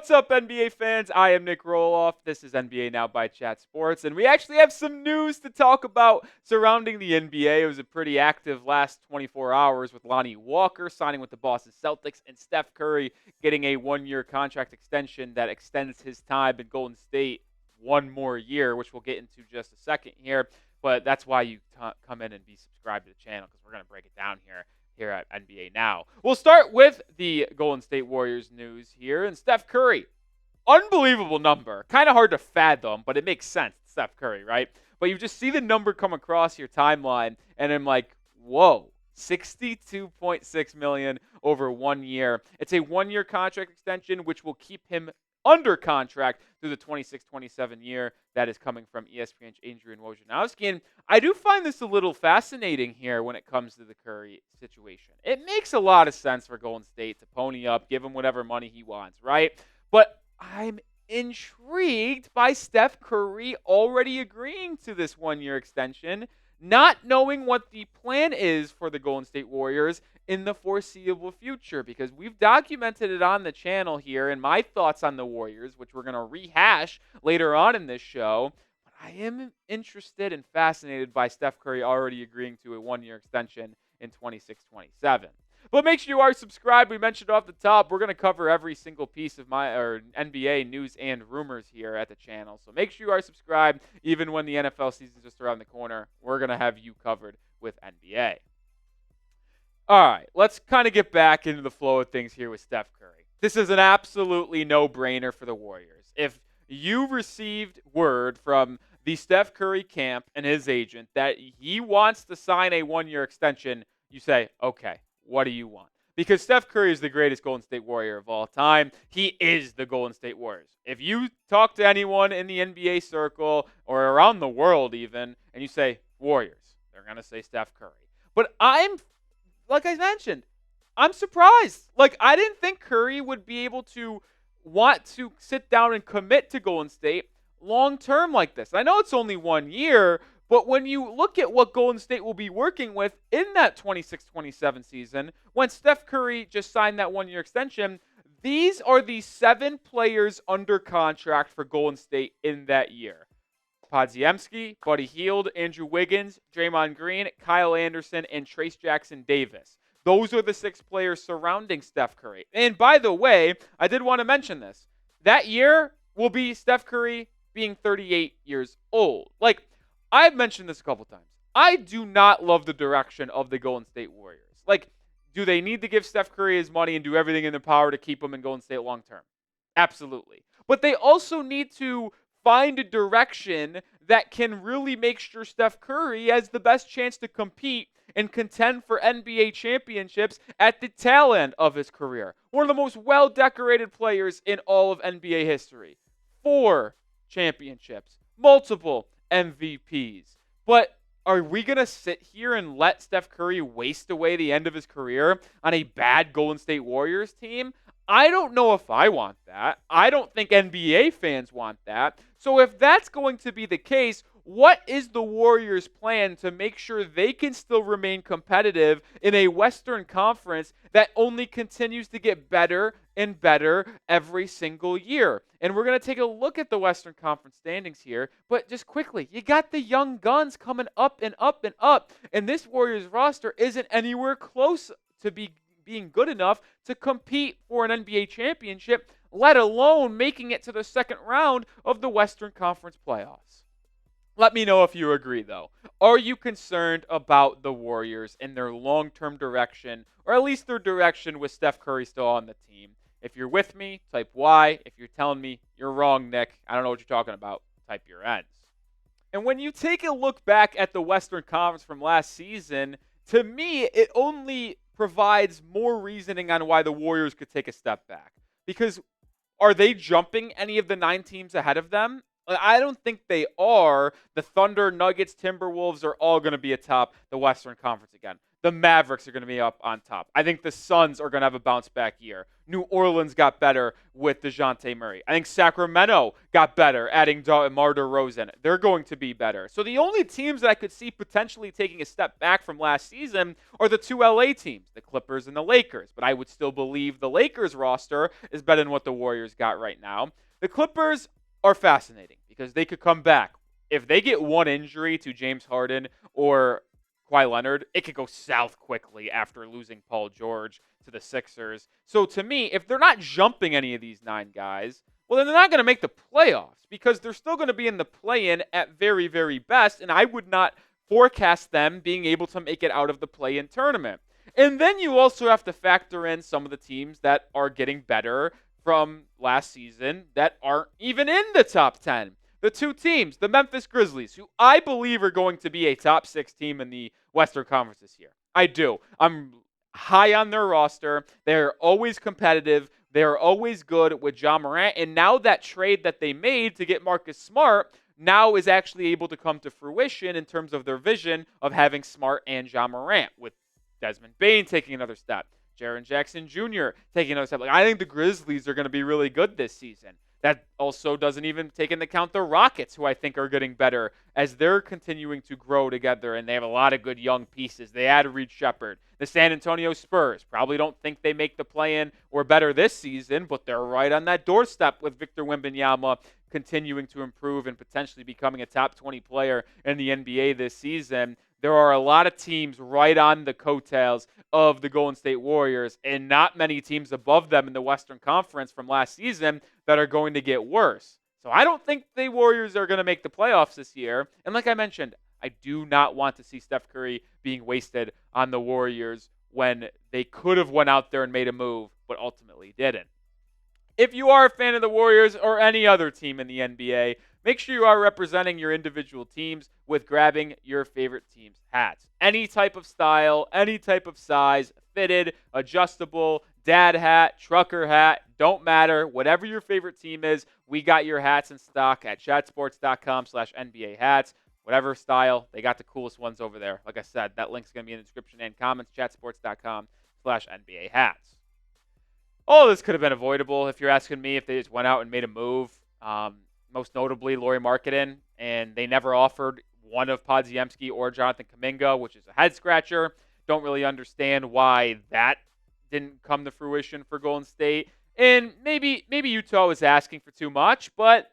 What's up, NBA fans? I am Nic Rohloff. This is NBA Now by Chat Sports, and we actually have some news to talk about surrounding the NBA. It was a pretty active last 24 hours with Lonnie Walker signing with the Boston Celtics and Steph Curry getting a one-year contract extension that extends his time in Golden State one more year, which we'll get into just a second here. But that's why you come in and be subscribed to the channel, because we're going to break it down here at NBA Now. We'll start with the Golden State Warriors news here. And Steph Curry, unbelievable number. Kind of hard to fathom, but it makes sense. Steph Curry, right? But you just see the number come across your timeline, and I'm like, whoa, $62.6 million over 1 year. It's a one-year contract extension, which will keep him under contract through the 26-27 year that is coming from ESPN's Adrian Wojnarowski. And I do find this a little fascinating here when it comes to the Curry situation. It makes a lot of sense for Golden State to pony up, give him whatever money he wants, right? But I'm intrigued by Steph Curry already agreeing to this one-year extension, not knowing what the plan is for the Golden State Warriors in the foreseeable future, because we've documented it on the channel here and my thoughts on the Warriors, which we're going to rehash later on in this show. But I am interested and fascinated by Steph Curry already agreeing to a one-year extension in 26-27. But make sure you are subscribed. We mentioned off the top, we're going to cover every single piece of my NBA news and rumors here at the channel. So make sure you are subscribed. Even when the NFL season is just around the corner, we're going to have you covered with NBA. All right, let's kind of get back into the flow of things here with Steph Curry. This is an absolutely no-brainer for the Warriors. If you received word from the Steph Curry camp and his agent that he wants to sign a one-year extension, you say, okay, what do you want? Because Steph Curry is the greatest Golden State Warrior of all time. He is the Golden State Warriors. If you talk to anyone in the NBA circle or around the world even, and you say Warriors, they're going to say Steph Curry. But like I mentioned, I'm surprised. Like, I didn't think Curry would be able to want to sit down and commit to Golden State long term like this. I know it's only 1 year, but when you look at what Golden State will be working with in that 26-27 season, when Steph Curry just signed that one-year extension, these are the 7 players under contract for Golden State in that year. Podziemski, Buddy Hield, Andrew Wiggins, Draymond Green, Kyle Anderson, and Trace Jackson Davis. Those are the 6 players surrounding Steph Curry. And by the way, I did want to mention this. That year will be Steph Curry being 38 years old. Like, I've mentioned this a couple times. I do not love the direction of the Golden State Warriors. Like, do they need to give Steph Curry his money and do everything in their power to keep him in Golden State long term? Absolutely. But they also need to find a direction that can really make sure Steph Curry has the best chance to compete and contend for NBA championships at the tail end of his career. One of the most well-decorated players in all of NBA history. 4 championships, multiple MVPs. But are we going to sit here and let Steph Curry waste away the end of his career on a bad Golden State Warriors team? I don't know if I want that. I don't think NBA fans want that. So if that's going to be the case, what is the Warriors' plan to make sure they can still remain competitive in a Western Conference that only continues to get better and better every single year? And we're going to take a look at the Western Conference standings here. But just quickly, you got the young guns coming up and up and up. And this Warriors roster isn't anywhere close to being good enough to compete for an NBA championship, let alone making it to the second round of the Western Conference playoffs. Let me know if you agree, though. Are you concerned about the Warriors and their long-term direction, or at least their direction with Steph Curry still on the team? If you're with me, type Y. If you're telling me you're wrong, Nick, I don't know what you're talking about, type your N's. And when you take a look back at the Western Conference from last season, to me, it only provides more reasoning on why the Warriors could take a step back. Because are they jumping any of the 9 teams ahead of them? I don't think they are. The Thunder, Nuggets, Timberwolves are all going to be atop the Western Conference again. The Mavericks are going to be up on top. I think the Suns are going to have a bounce back year. New Orleans got better with DeJounte Murray. I think Sacramento got better adding DeMar DeRozan. They're going to be better. So the only teams that I could see potentially taking a step back from last season are the two LA teams, the Clippers and the Lakers. But I would still believe the Lakers roster is better than what the Warriors got right now. The Clippers are fascinating because they could come back. If they get one injury to James Harden or Kawhi Leonard, it could go south quickly after losing Paul George to the Sixers. So to me, if they're not jumping any of these 9 guys, well, then they're not going to make the playoffs because they're still going to be in the play-in at very, very best, and I would not forecast them being able to make it out of the play-in tournament. And then you also have to factor in some of the teams that are getting better from last season that aren't even in the top 10. The 2 teams, the Memphis Grizzlies, who I believe are going to be a top 6 team in the Western Conference this year. I do. I'm high on their roster. They're always competitive. They're always good with Ja Morant. And now that trade that they made to get Marcus Smart now is actually able to come to fruition in terms of their vision of having Smart and Ja Morant, with Desmond Bane taking another step, Jaren Jackson Jr. taking another step. I think the Grizzlies are going to be really good this season. That also doesn't even take into account the Rockets, who I think are getting better as they're continuing to grow together, and they have a lot of good young pieces. They add Reed Shepherd. The San Antonio Spurs probably don't think they make the play-in or better this season, but they're right on that doorstep with Victor Wembanyama continuing to improve and potentially becoming a top 20 player in the NBA this season. There are a lot of teams right on the coattails of the Golden State Warriors, and not many teams above them in the Western Conference from last season that are going to get worse. So I don't think the Warriors are going to make the playoffs this year. And like I mentioned, I do not want to see Steph Curry being wasted on the Warriors when they could have went out there and made a move, but ultimately didn't. If you are a fan of the Warriors or any other team in the NBA, make sure you are representing your individual teams with grabbing your favorite team's hats. Any type of style, any type of size, fitted, adjustable, dad hat, trucker hat, don't matter. Whatever your favorite team is, we got your hats in stock at chatsports.com/NBA hats. Whatever style, they got the coolest ones over there. Like I said, that link's going to be in the description and comments, chatsports.com/NBA hats. All of this could have been avoidable if you're asking me, if they just went out and made a move. Most notably, Lauri Markkanen, and they never offered one of Podziemski or Jonathan Kuminga, which is a head-scratcher. Don't really understand why that didn't come to fruition for Golden State. And maybe Utah was asking for too much, but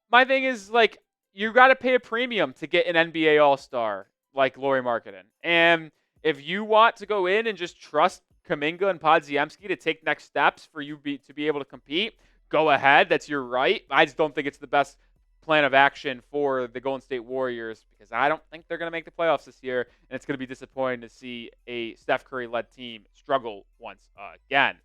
my thing is, like, you got to pay a premium to get an NBA All-Star like Lauri Markkanen. And if you want to go in and just trust Kuminga and Podziemski to take next steps for you to be able to compete, go ahead. That's your right. I just don't think it's the best plan of action for the Golden State Warriors because I don't think they're going to make the playoffs this year, and it's going to be disappointing to see a Steph Curry-led team struggle once again.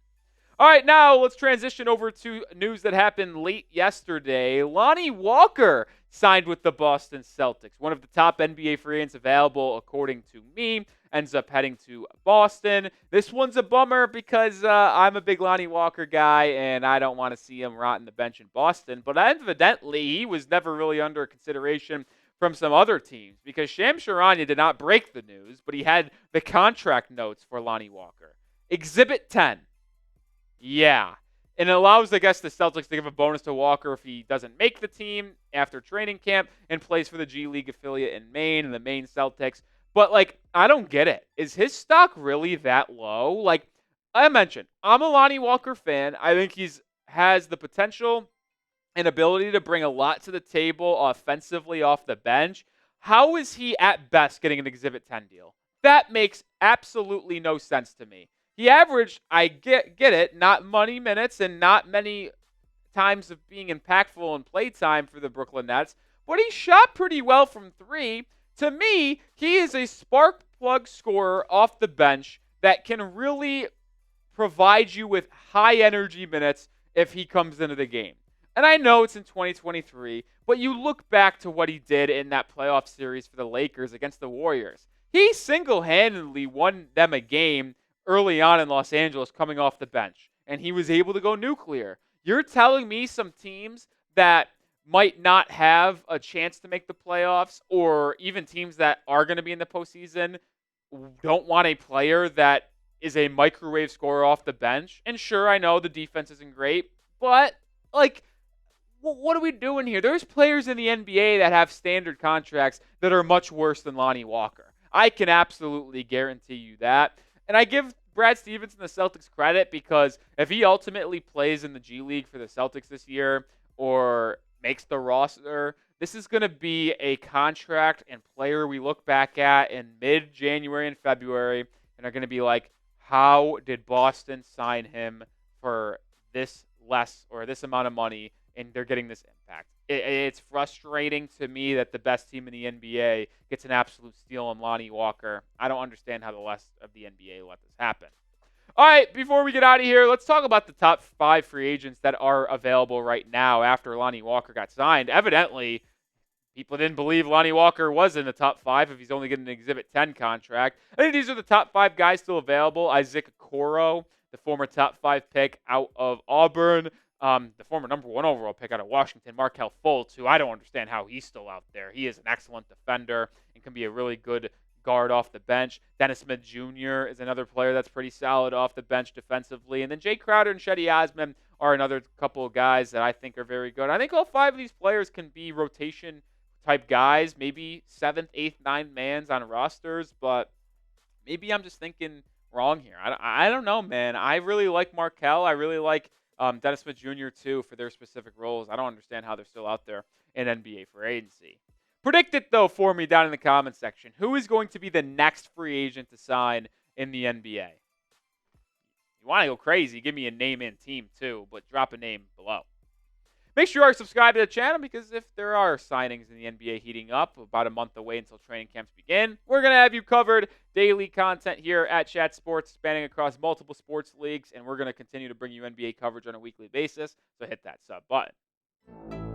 All right, now let's transition over to news that happened late yesterday. Lonnie Walker signed with the Boston Celtics. One of the top NBA free agents available, according to me, ends up heading to Boston. This one's a bummer because I'm a big Lonnie Walker guy, and I don't want to see him rotting the bench in Boston. But evidently, he was never really under consideration from some other teams because Shams Charania did not break the news, but he had the contract notes for Lonnie Walker. Exhibit 10. Yeah. And it allows, I guess, the Celtics to give a bonus to Walker if he doesn't make the team after training camp and plays for the G League affiliate in Maine and the Maine Celtics. But, like, I don't get it. Is his stock really that low? Like I mentioned, I'm a Lonnie Walker fan. I think he's has the potential and ability to bring a lot to the table offensively off the bench. How is he at best getting an Exhibit 10 deal? That makes absolutely no sense to me. He averaged, I get it, not money minutes and not many times of being impactful in play time for the Brooklyn Nets, but he shot pretty well from three. To me, he is a spark plug scorer off the bench that can really provide you with high energy minutes if he comes into the game. And I know it's in 2023, but you look back to what he did in that playoff series for the Lakers against the Warriors. He single-handedly won them a game early on in Los Angeles coming off the bench, and he was able to go nuclear. You're telling me some teams that might not have a chance to make the playoffs, or even teams that are going to be in the postseason, don't want a player that is a microwave scorer off the bench. And sure, I know the defense isn't great, but like, what are we doing here? There's players in the NBA that have standard contracts that are much worse than Lonnie Walker. I can absolutely guarantee you that. And I give Brad Stevens and the Celtics credit because if he ultimately plays in the G League for the Celtics this year or makes the roster, this is going to be a contract and player we look back at in mid-January and February and are going to be like, how did Boston sign him for this less or this amount of money and they're getting this impact? It's frustrating to me that the best team in the NBA gets an absolute steal on Lonnie Walker. I don't understand how the rest of the NBA let this happen. All right, before we get out of here, let's talk about the top 5 free agents that are available right now after Lonnie Walker got signed. Evidently, people didn't believe Lonnie Walker was in the top 5 if he's only getting an Exhibit 10 contract. I think these are the top 5 guys still available. Isaac Okoro, the former top 5 pick out of Auburn. The former number 1 overall pick out of Washington, Markelle Fultz, who I don't understand how he's still out there. He is an excellent defender and can be a really good guard off the bench. Dennis Smith Jr. is another player that's pretty solid off the bench defensively. And then Jay Crowder and Cedi Osman are another couple of guys that I think are very good. I think all 5 of these players can be rotation type guys, maybe 7th, 8th, 9th mans on rosters, but maybe I'm just thinking wrong here. I don't know, man. I really like Markelle. I really like Dennis Smith Jr. too for their specific roles. I don't understand how they're still out there in NBA for agency. Predict it, though, for me down in the comments section. Who is going to be the next free agent to sign in the NBA? You want to go crazy, give me a name and team, too, but drop a name below. Make sure you are subscribed to the channel because if there are signings in the NBA heating up, about a month away until training camps begin, we're going to have you covered. Daily content here at Chat Sports spanning across multiple sports leagues, and we're going to continue to bring you NBA coverage on a weekly basis, so hit that sub button.